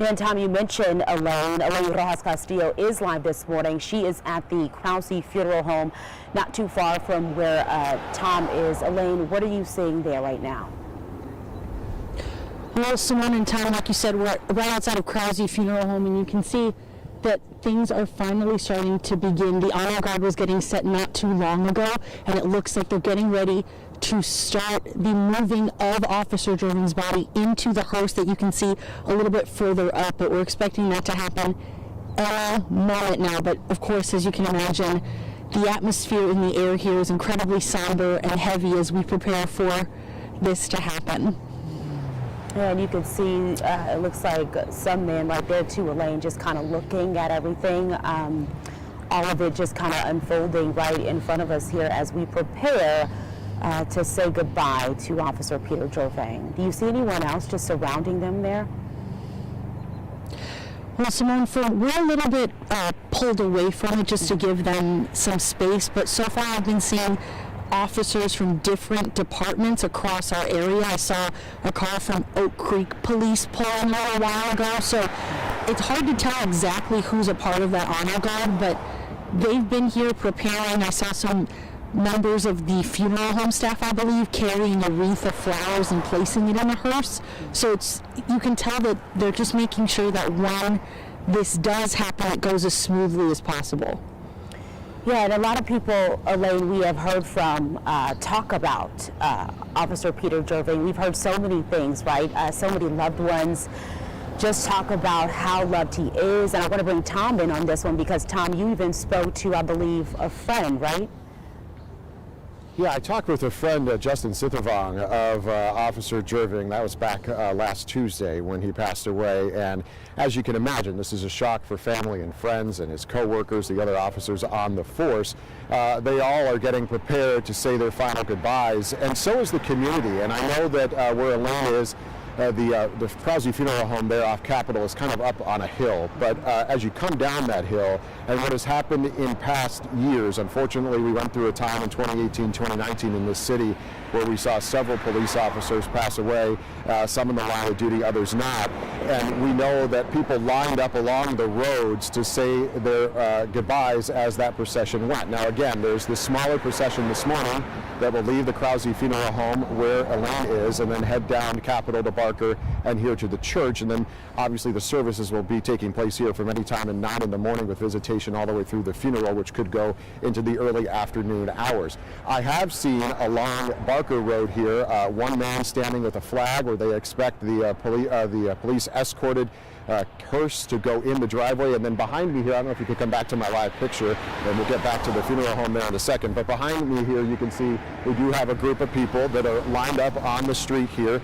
And Tom, you mentioned Elaine Rojas Castillo is live this morning. She is at the Krause Funeral Home, not too far from where Tom is. Elaine, what are you seeing there right now? Well, Simone and Tom, like you said, we're right outside of Krause Funeral Home, and you can see that things are finally starting to begin. The honor guard was getting set not too long ago, and it looks like they're getting ready to start the moving of Officer Jerving's body into the hearse that you can see a little bit further up, but we're expecting that to happen any moment now. But of course, as you can imagine, the atmosphere in the air here is incredibly somber and heavy as we prepare for this to happen. And you can see, it looks like some men right there too, Elaine, just kind of looking at everything. All of it just kind of unfolding right in front of us here as we prepare to say goodbye to Officer Peter Jerving. Do you see anyone else just surrounding them there? Well, Simone, we're a little bit pulled away from it just to give them some space, but so far I've been seeing officers from different departments across our area. I saw a car from Oak Creek Police pull in a little while ago, so it's hard to tell exactly who's a part of that honor guard, but they've been here preparing. I saw some members of the funeral home staff, I believe, carrying a wreath of flowers and placing it in a hearse. So you can tell that they're just making sure that when this does happen, it goes as smoothly as possible. Yeah, and a lot of people, Elaine, we have heard from talk about Officer Peter Jerving. We've heard so many things, right? So many loved ones just talk about how loved he is. And I want to bring Tom in on this one because, Tom, you even spoke to, I believe, a friend, right? Yeah, I talked with a friend, Justin Sithavong, of Officer Jerving. That was back last Tuesday when he passed away. And as you can imagine, this is a shock for family and friends and his co-workers, the other officers on the force. They all are getting prepared to say their final goodbyes, and so is the community. And I know that where Elaine is, the Krause Funeral Home there off Capitol is kind of up on a hill, but as you come down that hill, and what has happened in past years, unfortunately we went through a time in 2018, 2019 in this city where we saw several police officers pass away, some in the line of duty, others not, and we know that people lined up along the roads to say their goodbyes as that procession went. Now again, there's this smaller procession this morning that will leave the Krause Funeral Home where Elaine is and then head down Capitol to Barker and here to the church, and then obviously the services will be taking place here from any time in 9 in the morning with visitation all the way through the funeral, which could go into the early afternoon hours. I have seen along Barker Road here one man standing with a flag where they expect the police escorted hearse to go in the driveway, and then behind me here, I don't know if you could come back to my live picture, and we'll get back to the funeral home there in a second, but behind me here you can see we do have a group of people that are lined up on the street here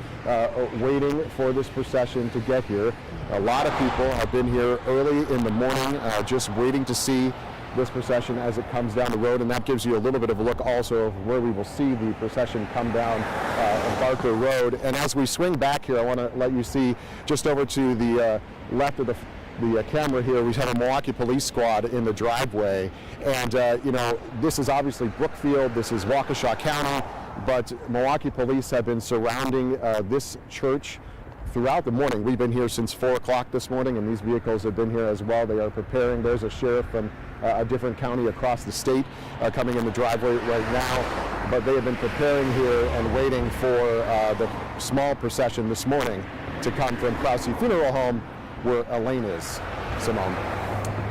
waiting for this procession to get here. A lot of people have been here early in the morning just waiting to see this procession as it comes down the road, and that gives you a little bit of a look also of where we will see the procession come down Barker Road. And as we swing back here, I want to let you see just over to the left of the camera here, we have a Milwaukee police squad in the driveway, and you know, this is obviously Brookfield, this is Waukesha County, but Milwaukee police have been surrounding this church throughout the morning. We've been here since 4 o'clock this morning, and these vehicles have been here as well. They are preparing. There's a sheriff from a different county across the state coming in the driveway right now, but they have been preparing here and waiting for the small procession this morning to come from Krause Funeral Home where Elaine is. Simone.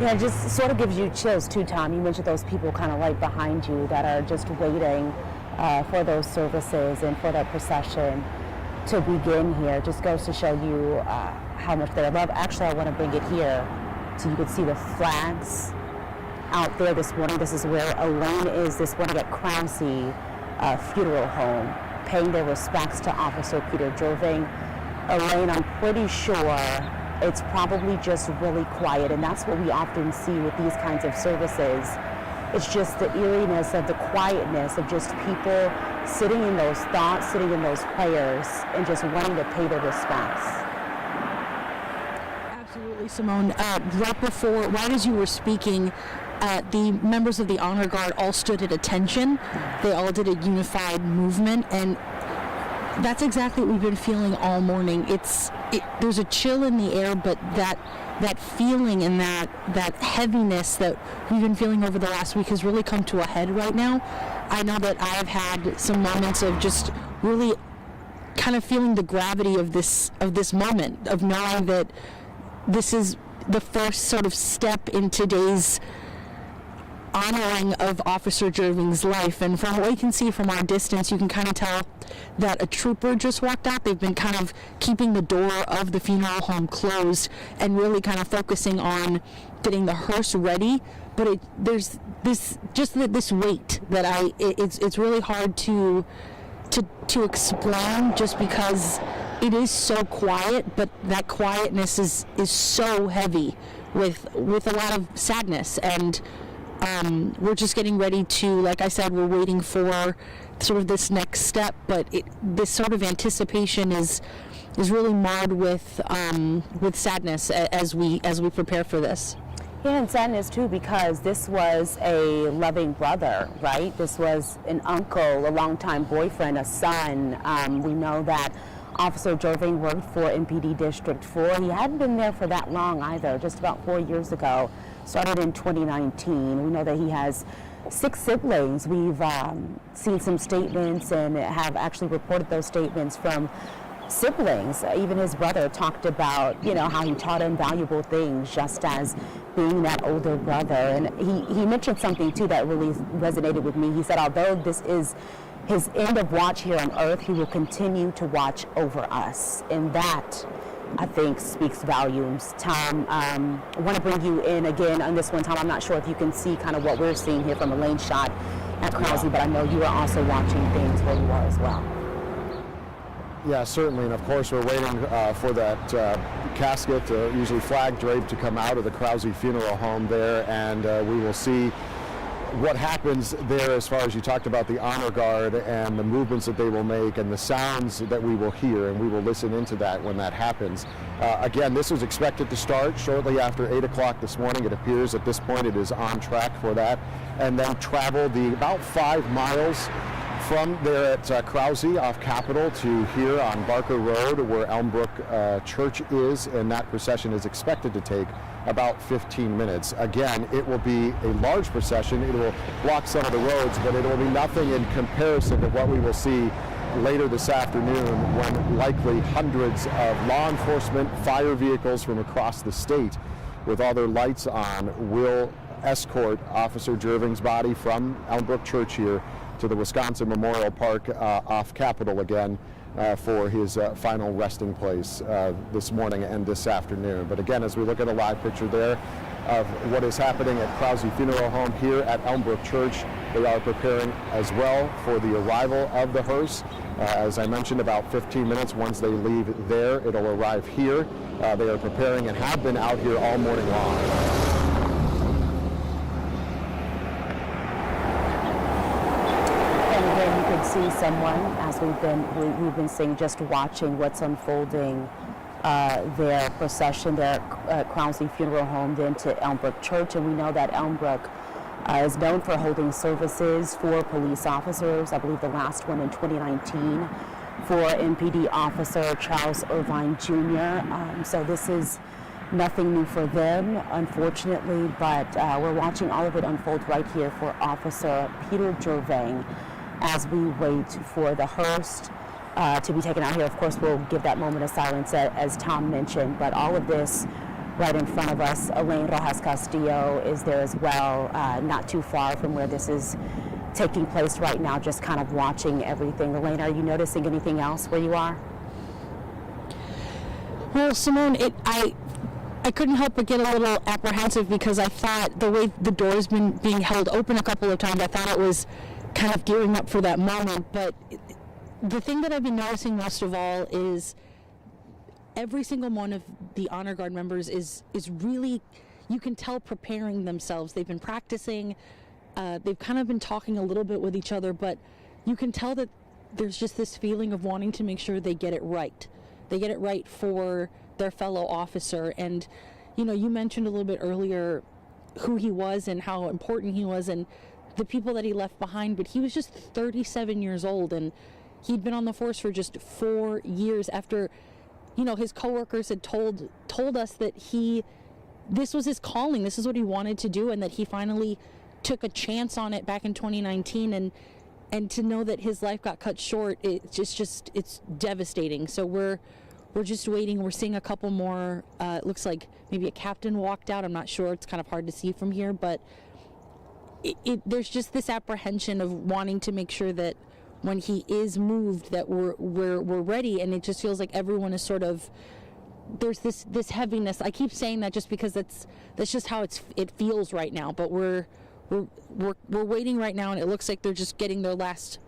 Yeah, it just sort of gives you chills too, Tom. You mentioned those people kind of right behind you that are just waiting for those services and for that procession to begin here. Just goes to show you how much they love. Actually, I want to bring it here so you can see the flags out there this morning. This is where Elaine is this morning at Krause Funeral Home, paying their respects to Officer Peter Jerving. Elaine, I'm pretty sure it's probably just really quiet, and that's what we often see with these kinds of services. It's just the eeriness of the quietness of just people sitting in those thoughts, sitting in those prayers, and just wanting to pay their respects. Absolutely, Simone. Right as you were speaking, the members of the Honor Guard all stood at attention. They all did a unified movement, and That's exactly what we've been feeling all morning. There's a chill in the air, but that feeling and that heaviness that we've been feeling over the last week has really come to a head right now. I know that I've had some moments of just really kind of feeling the gravity of this moment, of knowing that this is the first sort of step in today's honoring of Officer Jerving's life. And from what you can see from our distance, you can kind of tell that a trooper just walked out. They've been kind of keeping the door of the funeral home closed and really kind of focusing on getting the hearse ready. But there's this weight that it's really hard to explain, just because it is so quiet, but that quietness is so heavy with a lot of sadness. And we're just getting ready to, like I said, we're waiting for sort of this next step, but this sort of anticipation is really marred with sadness as we prepare for this. Yeah, and sadness too, because this was a loving brother, right? This was an uncle, a longtime boyfriend, a son. We know that Officer Jerving worked for MPD District 4. He hadn't been there for that long either, just about 4 years ago. Started in 2019. We know that he has 6 siblings. We've seen some statements and have actually reported those statements from siblings. Even his brother talked about, how he taught him valuable things just as being that older brother. And he mentioned something too that really resonated with me. He said, although this is his end of watch here on earth, he will continue to watch over us. And that, I think, speaks volumes. Tom, I want to bring you in again on this one. Tom, I'm not sure if you can see kind of what we're seeing here from a lane shot at Krause, but I know you are also watching things where you are as well. Yeah, certainly, and of course we're waiting for that casket, usually flag draped, to come out of the Krause Funeral Home there, and we will see what happens there as far as you talked about the honor guard and the movements that they will make and the sounds that we will hear, and we will listen into that when that happens. Again, this was expected to start shortly after 8 o'clock this morning. It appears at this point it is on track for that, and then travel the about 5 miles from there at Krause off Capitol to here on Barker Road, where Elmbrook Church is, and that procession is expected to take about 15 minutes. Again, it will be a large procession. It will block some of the roads, but it will be nothing in comparison to what we will see later this afternoon, when likely hundreds of law enforcement, fire vehicles from across the state with all their lights on will escort Officer Jerving's body from Elmbrook Church here to the Wisconsin Memorial Park off Capitol again for his final resting place this morning and this afternoon. But again, as we look at a live picture there of what is happening at Krause Funeral Home here at Elmbrook Church, they are preparing as well for the arrival of the hearse. As I mentioned, about 15 minutes. Once they leave there, it'll arrive here. They are preparing and have been out here all morning long. See someone, as we've been seeing, just watching what's unfolding, their procession there at Krause Funeral Home, then to Elmbrook Church. And we know that Elmbrook is known for holding services for police officers. I believe the last one in 2019 for MPD officer Charles Irvine Jr. So this is nothing new for them, unfortunately, but we're watching all of it unfold right here for Officer Peter Jerving as we wait for the hearse to be taken out here. Of course, we'll give that moment of silence as Tom mentioned, but all of this right in front of us. Elaine Rojas Castillo is there as well, not too far from where this is taking place right now, just kind of watching everything. Elaine, are you noticing anything else where you are? Well, Simone, I couldn't help but get a little apprehensive, because I thought the way the door's been being held open a couple of times, I thought it was kind of gearing up for that moment. But the thing that I've been noticing most of all is every single one of the honor guard members is really, you can tell, preparing themselves. They've been practicing, they've kind of been talking a little bit with each other, but you can tell that there's just this feeling of wanting to make sure they get it right. They get it right for their fellow officer. And you mentioned a little bit earlier who he was and how important he was and the people that he left behind, but he was just 37 years old, and he'd been on the force for just 4 years after, his coworkers had told us that this was his calling, this is what he wanted to do, and that he finally took a chance on it back in 2019, and to know that his life got cut short, it's devastating. So we're just waiting. We're seeing a couple more. It looks like maybe a captain walked out. I'm not sure. It's kind of hard to see from here, but there's just this apprehension of wanting to make sure that when he is moved, that we're ready. And it just feels like everyone is sort of, there's this heaviness. I keep saying that just because that's just how it feels right now. But we're waiting right now, and it looks like they're just getting their last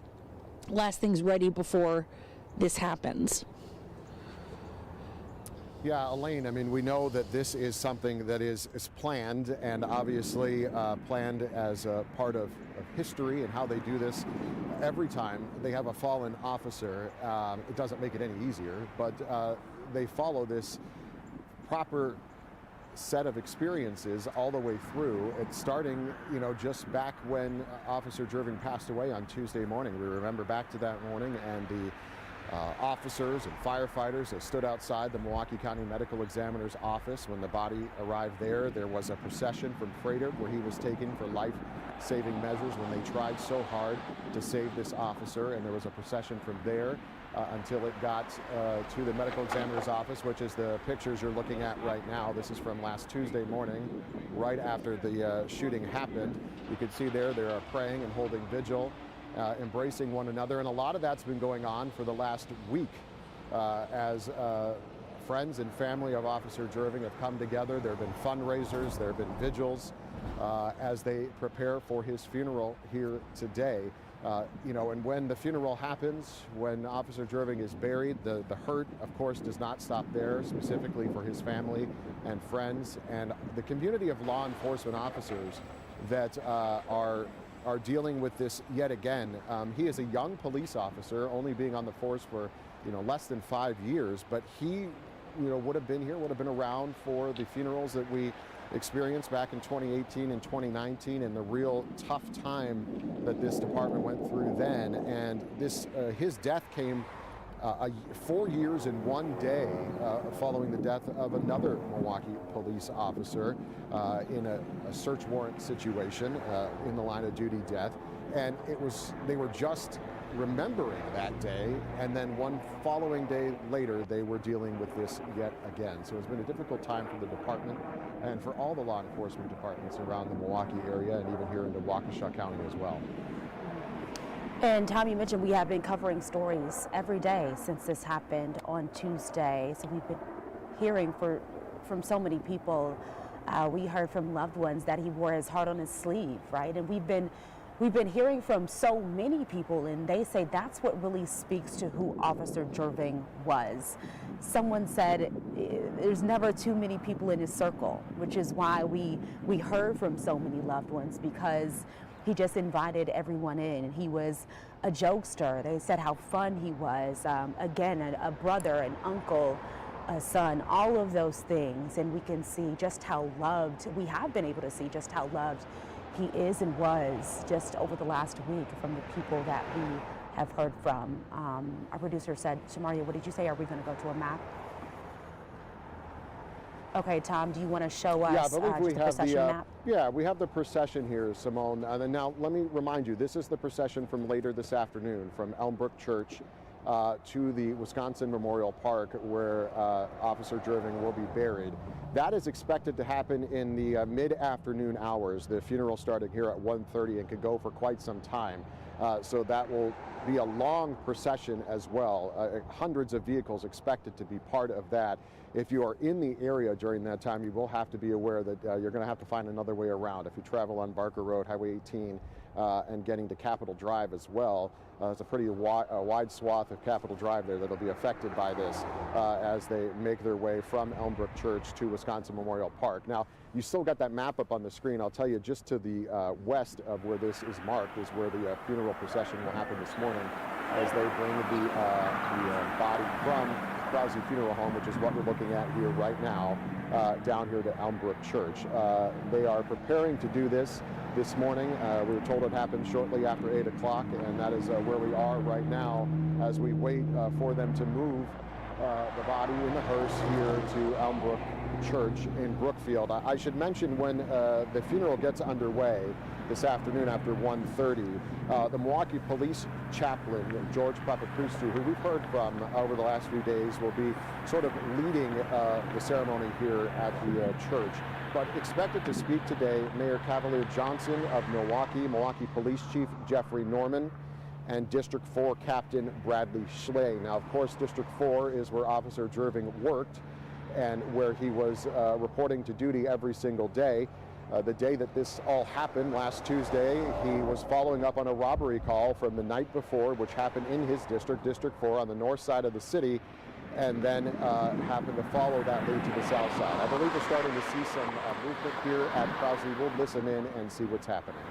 things ready before this happens. Yeah, Elaine, I mean, we know that this is something that is planned, and obviously planned as a part of history and how they do this. Every time they have a fallen officer, it doesn't make it any easier, but they follow this proper set of experiences all the way through. It's starting, just back when Officer Jerving passed away on Tuesday morning. We remember back to that morning, and the officers and firefighters that stood outside the Milwaukee County Medical Examiner's office. When the body arrived there was a procession from Freighter where he was taken for life-saving measures when they tried so hard to save this officer, and there was a procession from there until it got to the medical examiner's office, which is the pictures you're looking at right now. This is from last Tuesday morning, right after the shooting happened. You can see they are praying and holding vigil, embracing one another, and a lot of that's been going on for the last week as friends and family of Officer Jerving have come together. There have been fundraisers, there have been vigils as they prepare for his funeral here today. And when the funeral happens, when Officer Jerving is buried, the hurt, of course, does not stop there, specifically for his family and friends and the community of law enforcement officers that are dealing with this yet again. He is a young police officer, only being on the force for less than 5 years, but he would have been here, would have been around for the funerals that we experienced back in 2018 and 2019, and the real tough time that this department went through then. And his death came 4 years and 1 day following the death of another Milwaukee police officer in a search warrant situation in the line of duty death. And they were just remembering that day, and then one following day later they were dealing with this yet again. So it's been a difficult time for the department and for all the law enforcement departments around the Milwaukee area, and even here in Waukesha County as well. And Tom, you mentioned we have been covering stories every day since this happened on Tuesday. So we've been hearing from so many people. We heard from loved ones that he wore his heart on his sleeve, right? And we've been hearing from so many people, and they say that's what really speaks to who Officer Jerving was. Someone said there's never too many people in his circle, which is why we heard from so many loved ones, because he just invited everyone in. He was a jokester. They said how fun he was. Again, a brother, an uncle, a son, all of those things. And we can see just how loved, we have been able to see just how loved he is and was just over the last week from the people that we have heard from. Our producer said, Shamaria, what did you say? Are we going to go to a map? Okay, Tom, do you want to show us the procession map? Yeah, we have the procession here, Simone. And now let me remind you, this is the procession from later this afternoon from Elmbrook Church to the Wisconsin Memorial Park, where Officer Jerving will be buried. That is expected to happen in the mid-afternoon hours. The funeral starting here at 1:30 and could go for quite some time. So that will be a long procession as well. Hundreds of vehicles expected to be part of that. If you are in the area during that time, you will have to be aware that you're going to have to find another way around. If you travel on Barker Road, Highway 18, and getting to Capitol Drive as well, it's a pretty wide swath of Capitol Drive there that'll be affected by this as they make their way from Elmbrook Church to Wisconsin Memorial Park. Now, you still got that map up on the screen. I'll tell you, just to the west of where this is marked is where the funeral procession will happen this morning, as they bring the body from Krause Funeral Home, which is what we're looking at here right now, down here to Elmbrook Church. They are preparing to do this morning. We were told it happened shortly after 8 o'clock, and that is where we are right now as we wait for them to move the body in the hearse here to Elmbrook Church in Brookfield. I should mention when the funeral gets underway this afternoon after 1:30, the Milwaukee Police Chaplain, George Papakristu, who we've heard from over the last few days, will be sort of leading the ceremony here at the church. But expected to speak today, Mayor Cavalier Johnson of Milwaukee, Milwaukee Police Chief Jeffrey Norman, and District 4 Captain Bradley Schley. Now, of course, District 4 is where Officer Jerving worked and where he was reporting to duty every single day. The day that this all happened, last Tuesday, he was following up on a robbery call from the night before, which happened in his district, District 4, on the north side of the city, and then happened to follow that lead to the south side. I believe we're starting to see some movement here at Krause. We'll listen in and see what's happening.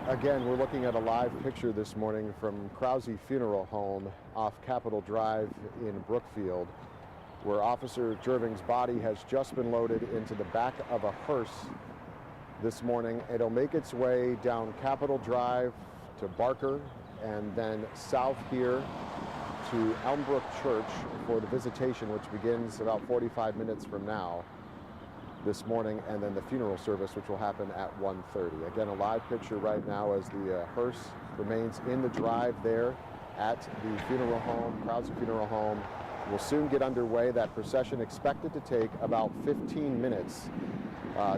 Again, we're looking at a live picture this morning from Krause Funeral Home off Capitol Drive in Brookfield, where Officer Jerving's body has just been loaded into the back of a hearse this morning. It'll make its way down Capitol Drive to Barker and then south here to Elmbrook Church for the visitation, which begins about 45 minutes from now this morning, and then the funeral service, which will happen at 1:30. Again, a live picture right now as the hearse remains in the drive there at the funeral home, Krause Funeral Home. Will soon get underway. That procession expected to take about 15 minutes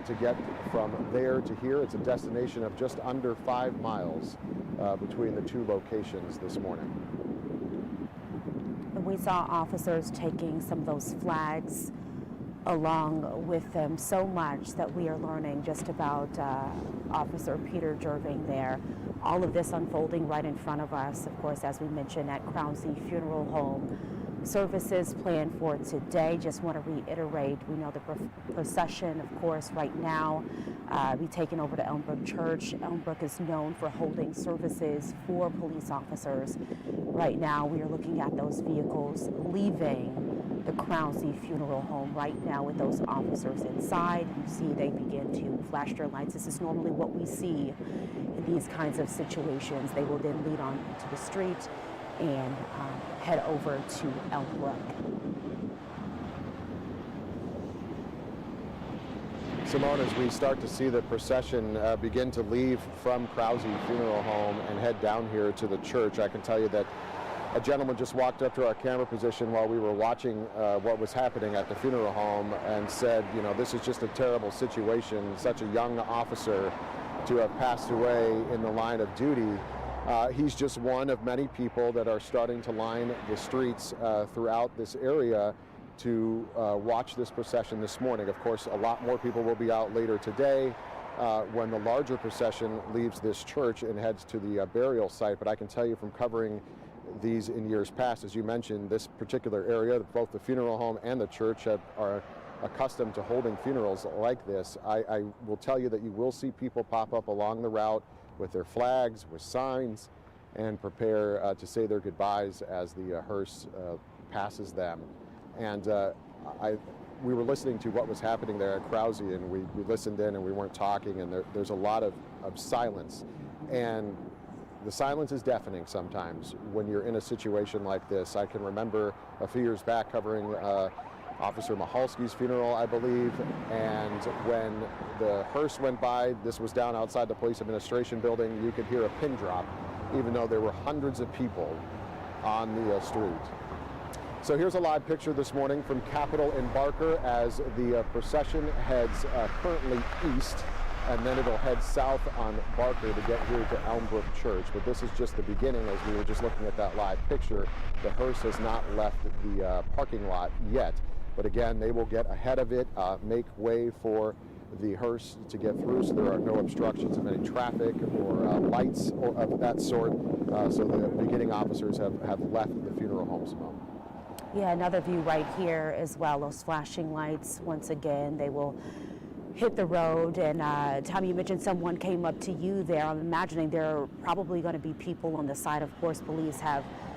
to get from there to here. It's a destination of just under 5 miles between the two locations this morning. We saw officers taking some of those flags along with them, so much that we are learning just about Officer Peter Jerving there. All of this unfolding right in front of us, of course, as we mentioned, at Krause Funeral Home, services planned for today. Just want to reiterate, we know the procession, of course, right now be taken over to Elmbrook Church. Elmbrook is known for holding services for police officers. Right now, we are looking at those vehicles leaving the Krause Funeral Home right now with those officers inside. You see they begin to flash their lights. This is normally what we see in these kinds of situations. They will then lead on to the street and head over to Elmbrook. Simone, as we start to see the procession begin to leave from Krause Funeral Home and head down here to the church, I can tell you that a gentleman just walked up to our camera position while we were watching what was happening at the funeral home and said, you know, this is just a terrible situation, such a young officer to have passed away in the line of duty. He's just one of many people that are starting to line the streets throughout this area to watch this procession this morning. Of course, a lot more people will be out later today when the larger procession leaves this church and heads to the burial site. But I can tell you from covering these in years past, as you mentioned, this particular area, both the funeral home and the church are accustomed to holding funerals like this. I will tell you that you will see people pop up along the route with their flags, with signs, and prepare to say their goodbyes as the hearse passes them. And we were listening to what was happening there at Krause, and we listened in and we weren't talking, and there's a lot of silence. And the silence is deafening sometimes when you're in a situation like this. I can remember a few years back covering Officer Mahalski's funeral, I believe, and when the hearse went by, this was down outside the police administration building, you could hear a pin drop, even though there were hundreds of people on the street. So here's a live picture this morning from Capitol in Barker as the procession heads currently east, and then it'll head south on Barker to get here to Elmbrook Church. But this is just the beginning, as we were just looking at that live picture. The hearse has not left the parking lot yet. But again, they will get ahead of it, make way for the hearse to get through, so there are no obstructions of any traffic or lights or of that sort. So the beginning officers have left the funeral home, Simone. Yeah, another view right here as well, those flashing lights. Once again, they will hit the road. And Tom, you mentioned someone came up to you there. I'm imagining there are probably going to be people on the side. Of course, police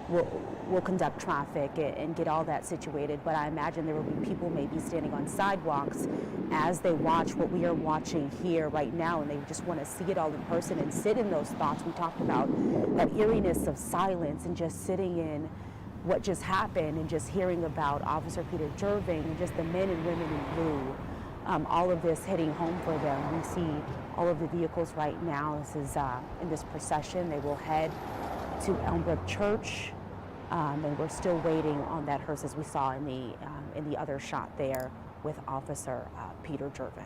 will conduct traffic and get all that situated, but I imagine there will be people maybe standing on sidewalks as they watch what we are watching here right now, and they just want to see it all in person and sit in those thoughts. We talked about that eeriness of silence and just sitting in what just happened and just hearing about Officer Peter Jerving and just the men and women in blue. All of this hitting home for them. We see all of the vehicles right now. This is in this procession. They will head to Elmbrook Church, and we're still waiting on that hearse, as we saw in the other shot there with Officer Peter Jerving.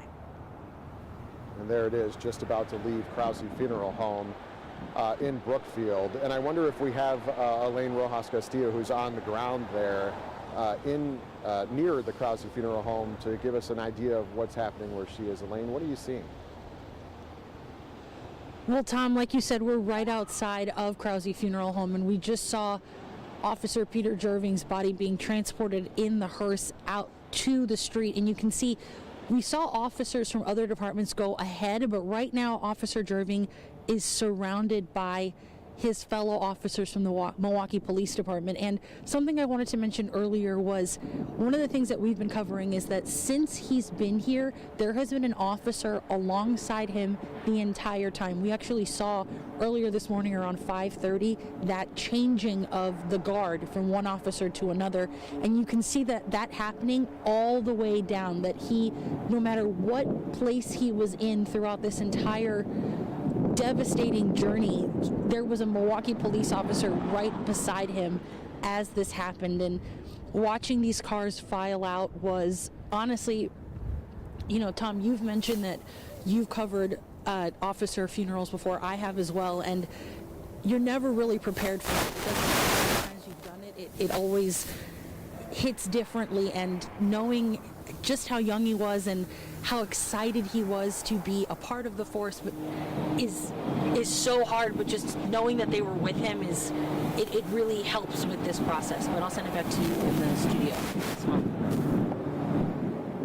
And there it is, just about to leave Krause Funeral Home in Brookfield. And I wonder if we have Elaine Rojas Castillo, who's on the ground there near the Krause Funeral Home, to give us an idea of what's happening where she is. Elaine, what are you seeing? Well, Tom, like you said, we're right outside of Krause Funeral Home, and we just saw Officer Peter Jerving's body being transported in the hearse out to the street. And you can see we saw officers from other departments go ahead, but right now Officer Jerving is surrounded by his fellow officers from the Milwaukee Police Department. And something I wanted to mention earlier was one of the things that we've been covering is that since he's been here, there has been an officer alongside him the entire time. We actually saw earlier this morning around 5:30 that changing of the guard from one officer to another. And you can see that happening all the way down, that he, no matter what place he was in throughout this entire devastating journey, there was a Milwaukee police officer right beside him as this happened. And watching these cars file out was honestly, Tom, you've mentioned that you've covered officer funerals before. I have as well, and you're never really prepared for it. Because sometimes you've done it, it always hits differently. And knowing just how young he was and how excited he was to be a part of the force is so hard, but just knowing that they were with him it really helps with this process. But I'll send it back to you in the studio.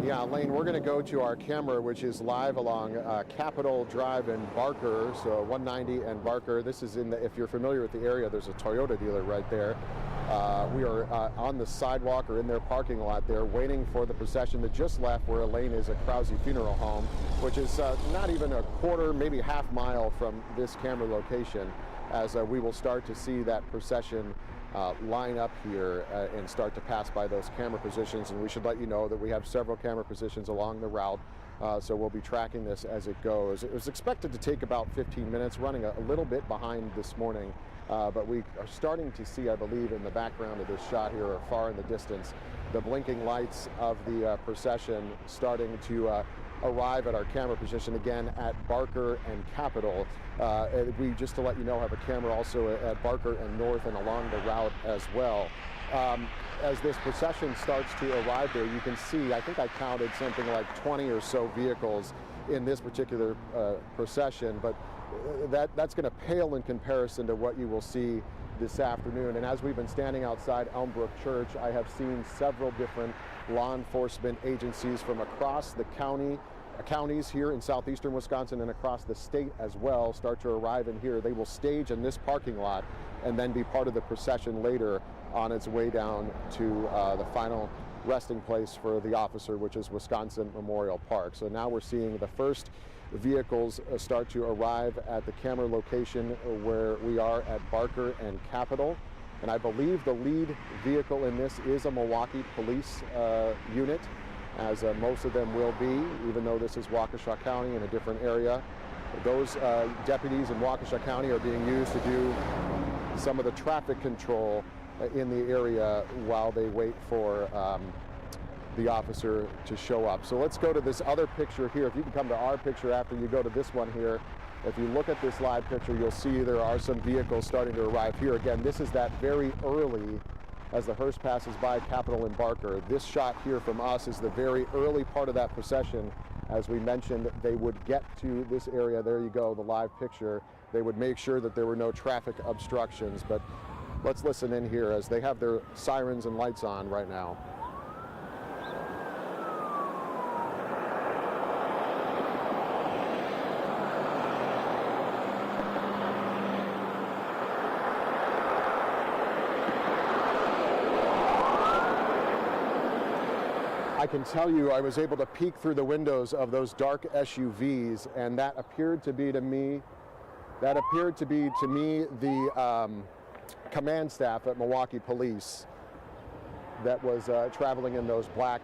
Yeah, Lane, we're going to go to our camera, which is live along Capitol Drive in Barker, so 190 and Barker. This is if you're familiar with the area, there's a Toyota dealer right there. We are on the sidewalk or in their parking lot there, waiting for the procession that just left where Elaine is at Krause Funeral Home, which is not even a quarter, maybe half mile from this camera location, as we will start to see that procession line up here and start to pass by those camera positions. And we should let you know that we have several camera positions along the route, so we'll be tracking this as it goes. It was expected to take about 15 minutes, running a little bit behind this morning, but we are starting to see, I believe, in the background of this shot here, or far in the distance, the blinking lights of the procession starting to arrive at our camera position again at Barker and Capitol. We, just to let you know, have a camera also at Barker and North and along the route as well. As this procession starts to arrive there, you can see, I think I counted something like 20 or so vehicles in this particular procession, but that's going to pale in comparison to what you will see this afternoon. And as we've been standing outside Elmbrook Church, I have seen several different law enforcement agencies from across the counties here in southeastern Wisconsin and across the state as well start to arrive in here. They will stage in this parking lot and then be part of the procession later on its way down to the final resting place for the officer, which is Wisconsin Memorial Park. So now we're seeing the first vehicles start to arrive at the camera location where we are at Barker and Capitol. And I believe the lead vehicle in this is a Milwaukee police unit, as most of them will be, even though this is Waukesha County in a different area. Those deputies in Waukesha County are being used to do some of the traffic control in the area while they wait for the officer to show up. So let's go to this other picture here. If you can come to our picture after you go to this one here. If you look at this live picture, you'll see there are some vehicles starting to arrive here. Again, this is that very early, as the hearse passes by Capitol and Barker. This shot here from us is the very early part of that procession. As we mentioned, they would get to this area. There you go, the live picture. They would make sure that there were no traffic obstructions. But let's listen in here as they have their sirens and lights on right now. I can tell you I was able to peek through the windows of those dark SUVs, and that appeared to be to me the command staff at Milwaukee Police that was traveling in those black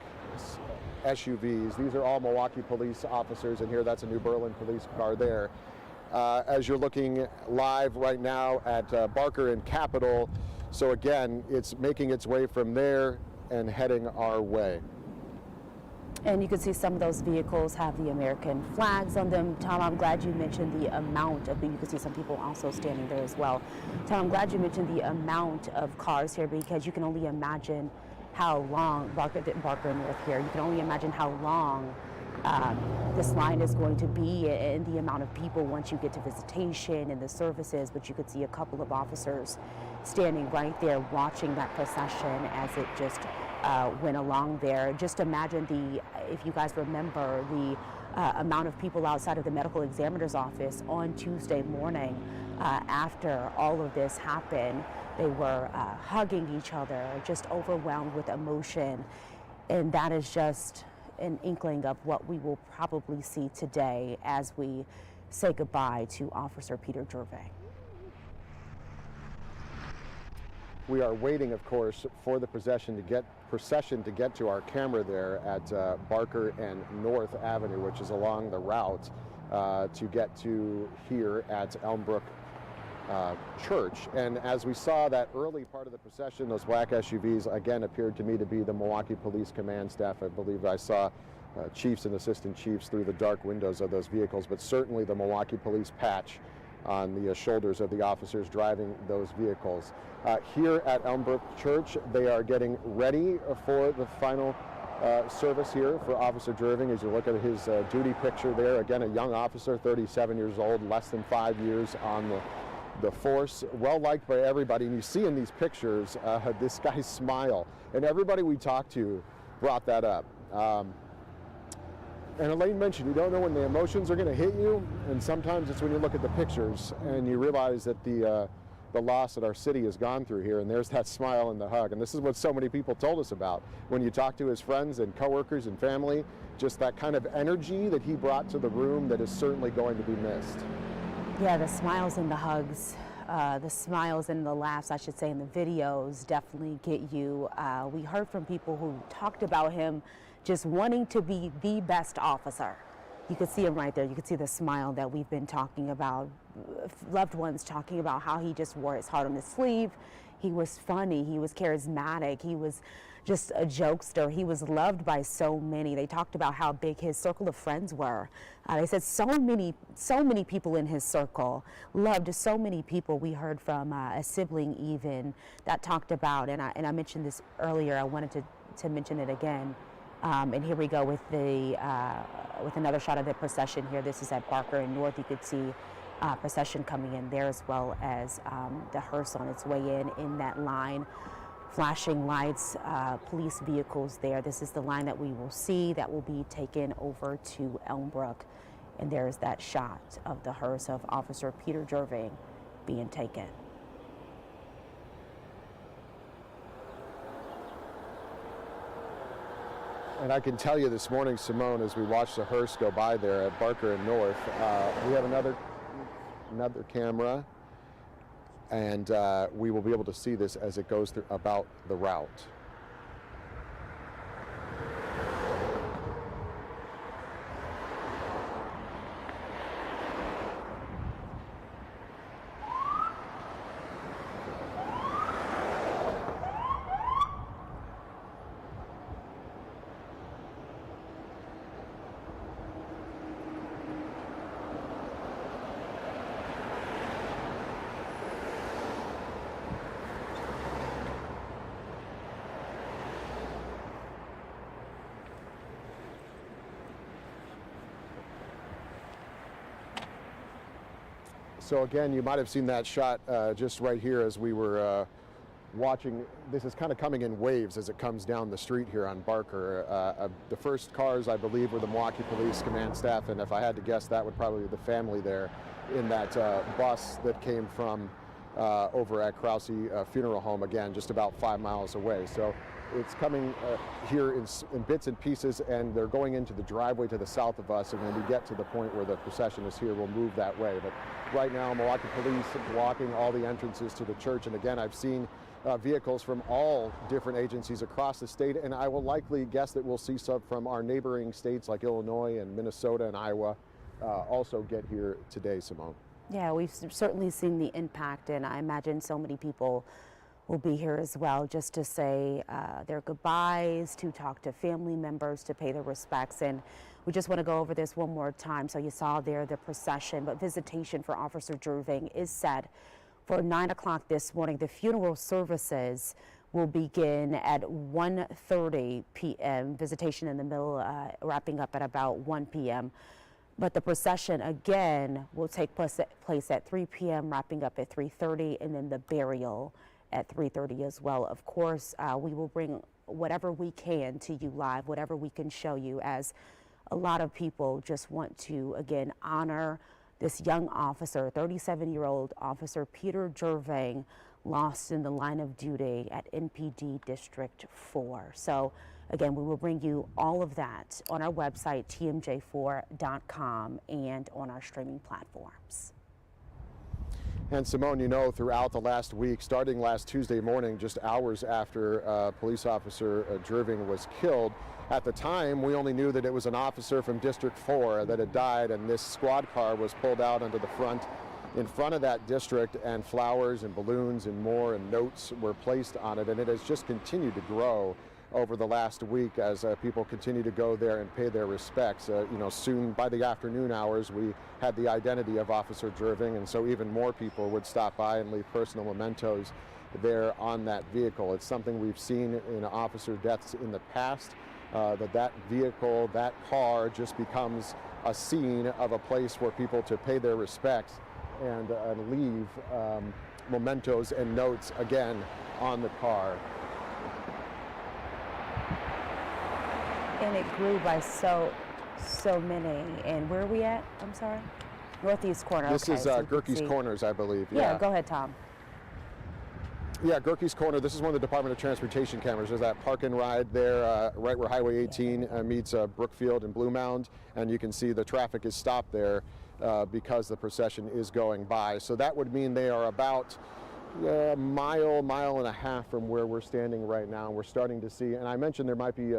SUVs. These are all Milwaukee Police officers in here. That's a New Berlin police car there. As you're looking live right now at Barker and Capitol, so again, it's making its way from there and heading our way. And you can see some of those vehicles have the American flags on them. Tom, I'm glad you mentioned the amount of, you can see some people also standing there as well. Tom, I'm glad you mentioned the amount of cars here, because you can only imagine how long, Barker and North here, you can only imagine how long this line is going to be, and the amount of people once you get to visitation and the services. But you could see a couple of officers standing right there watching that procession as it just went along there. Just imagine if you guys remember, the amount of people outside of the medical examiner's office on Tuesday morning after all of this happened. They were hugging each other, just overwhelmed with emotion. And that is just an inkling of what we will probably see today as we say goodbye to Officer Peter Jerving. We are waiting, of course, for the procession to get to our camera there at Barker and North Avenue, which is along the route to get to here at Elmbrook Church. And as we saw that early part of the procession, those black SUVs again appeared to me to be the Milwaukee Police Command staff. I believe I saw chiefs and assistant chiefs through the dark windows of those vehicles, but certainly the Milwaukee Police patch on the shoulders of the officers driving those vehicles. Here at Elmbrook Church, they are getting ready for the final service here for Officer Jerving. As you look at his duty picture there, again, a young officer, 37 years old, less than 5 years on the force, well liked by everybody. And you see in these pictures this guy's smile, and everybody we talked to brought that up. And Elaine mentioned you don't know when the emotions are going to hit you, and sometimes it's when you look at the pictures and you realize that the loss that our city has gone through here, and there's that smile and the hug. And this is what so many people told us about when you talk to his friends and coworkers and family, just that kind of energy that he brought to the room that is certainly going to be missed. Yeah, the smiles and the hugs, the smiles and the laughs, I should say, in the videos definitely get you. We heard from people who talked about him just wanting to be the best officer. You could see him right there. You could see the smile that we've been talking about. Loved ones talking about how he just wore his heart on his sleeve. He was funny. He was charismatic. He was just a jokester. He was loved by so many. They talked about how big his circle of friends were. They said so many people in his circle, loved so many people. We heard from a sibling even that talked about, and I mentioned this earlier. I wanted to mention it again. And here we go with with another shot of the procession here. This is at Barker and North. You could see procession coming in there, as well as the hearse on its way in that line. Flashing lights, police vehicles there. This is the line that we will see that will be taken over to Elmbrook. And there's that shot of the hearse of Officer Peter Jerving being taken. And I can tell you this morning, Simone, as we watched the hearse go by there at Barker and North, we have another camera, and we will be able to see this as it goes through about the route. So again, you might have seen that shot just right here as we were watching. This is kind of coming in waves as it comes down the street here on Barker. The first cars, I believe, were the Milwaukee Police Command staff, and if I had to guess, that would probably be the family there in that bus that came from over at Krause Funeral Home, again, just about 5 miles away. So it's coming here in bits and pieces, and they're going into the driveway to the south of us, and when we get to the point where the procession is here, we'll move that way. But right now, Milwaukee Police blocking all the entrances to the church, and again, I've seen vehicles from all different agencies across the state, and I will likely guess that we'll see some from our neighboring states like Illinois and Minnesota and Iowa also get here today, Simone. Yeah, we've certainly seen the impact, and I imagine so many people will be here as well just to say their goodbyes, to talk to family members, to pay their respects. And we just want to go over this one more time. So you saw there the procession, but visitation for Officer Jerving is set for 9 o'clock this morning. The funeral services will begin at 1:30 p.m. Visitation in the middle, wrapping up at about 1 p.m. But the procession, again, will take place at 3 p.m., wrapping up at 3:30, and then the burial at 3:30 as well. Of course, we will bring whatever we can to you live, whatever we can show you, as a lot of people just want to, again, honor this young officer, 37-year-old Officer Peter Jerving, lost in the line of duty at NPD District 4. So again, we will bring you all of that on our website, tmj4.com, and on our streaming platforms. And Simone, you know, throughout the last week, starting last Tuesday morning, just hours after police officer Jerving was killed, at the time we only knew that it was an officer from District 4 that had died, and this squad car was pulled out onto the front in front of that district, and flowers and balloons and more and notes were placed on it, and it has just continued to grow over the last week as people continue to go there and pay their respects. You know, soon by the afternoon hours, we had the identity of Officer Jerving, and so even more people would stop by and leave personal mementos there on that vehicle. It's something we've seen in officer deaths in the past, that vehicle, that car just becomes a scene of a place where people to pay their respects and leave mementos and notes again on the car. And it grew by so many. And where are we at? I'm sorry? Northeast corner. This okay, is so you can Gerke's see. Corners, I believe. Yeah, go ahead, Tom. Yeah, Gerke's Corner. This is one of the Department of Transportation cameras. There's that park and ride there, right where Highway 18 meets Brookfield and Blue Mound, and you can see the traffic is stopped there because the procession is going by. So that would mean they are about a mile and a half from where we're standing right now. We're starting to see, and I mentioned there might be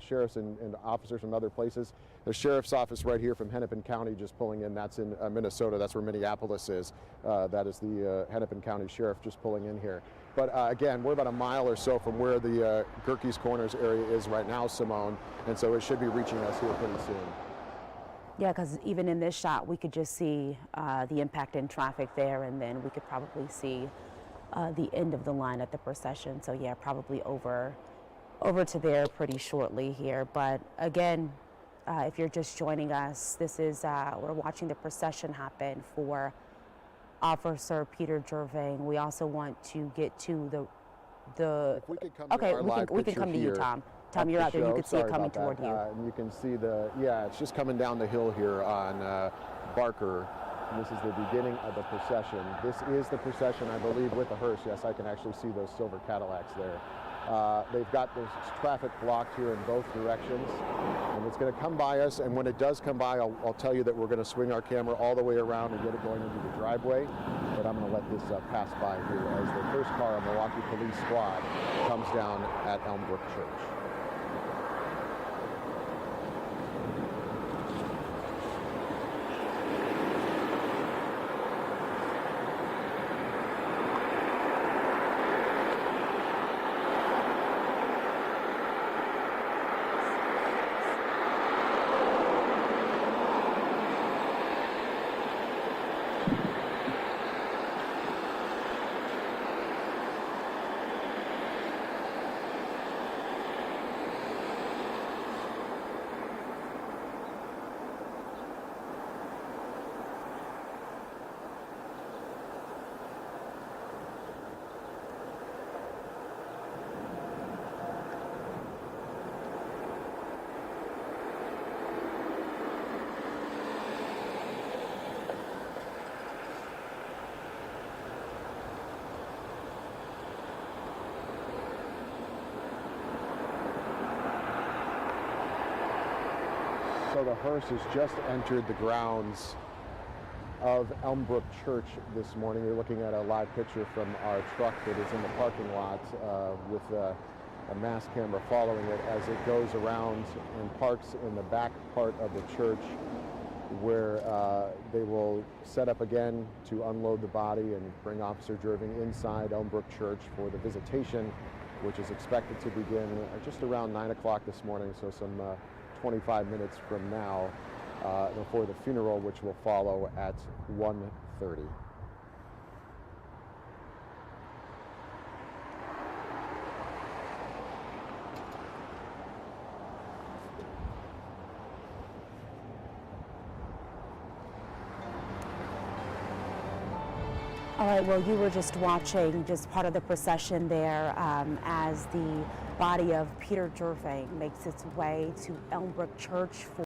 sheriffs and officers from other places. The sheriff's office right here from Hennepin County just pulling in. That's in Minnesota. That's where Minneapolis is. That is the Hennepin County Sheriff just pulling in here. But again, we're about a mile or so from where the Gerke's Corners area is right now, Simone, and so it should be reaching us here pretty soon. Yeah, because even in this shot, we could just see the impact in traffic there, and then we could probably see the end of the line at the procession. So yeah, probably over to there pretty shortly here. But again, if you're just joining us, this is we're watching the procession happen for Officer Peter Jerving. We also want to get to the If we could come okay, to our live we can picture come to you, here Tom. at Tom, you're the out there. You show. can see it Sorry coming about toward that. you. And you can see it's just coming down the hill here on Barker. This is the beginning of the procession. This is the procession, I believe, with the hearse. Yes, I can actually see those silver Cadillacs there. They've got this traffic blocked here in both directions, and it's going to come by us. And when it does come by, I'll tell you that we're going to swing our camera all the way around and get it going into the driveway. But I'm going to let this pass by here as the first car of Milwaukee Police Squad comes down at Elmbrook Church. So the hearse has just entered the grounds of Elmbrook Church this morning. You're looking at a live picture from our truck that is in the parking lot with a mass camera following it as it goes around and parks in the back part of the church, where they will set up again to unload the body and bring Officer Jerving inside Elmbrook Church for the visitation, which is expected to begin just around 9 o'clock this morning, so some 25 minutes from now, before the funeral, which will follow at 1:30. All right, well, you were just watching just part of the procession there as the body of Peter Jerving makes its way to Elmbrook Church for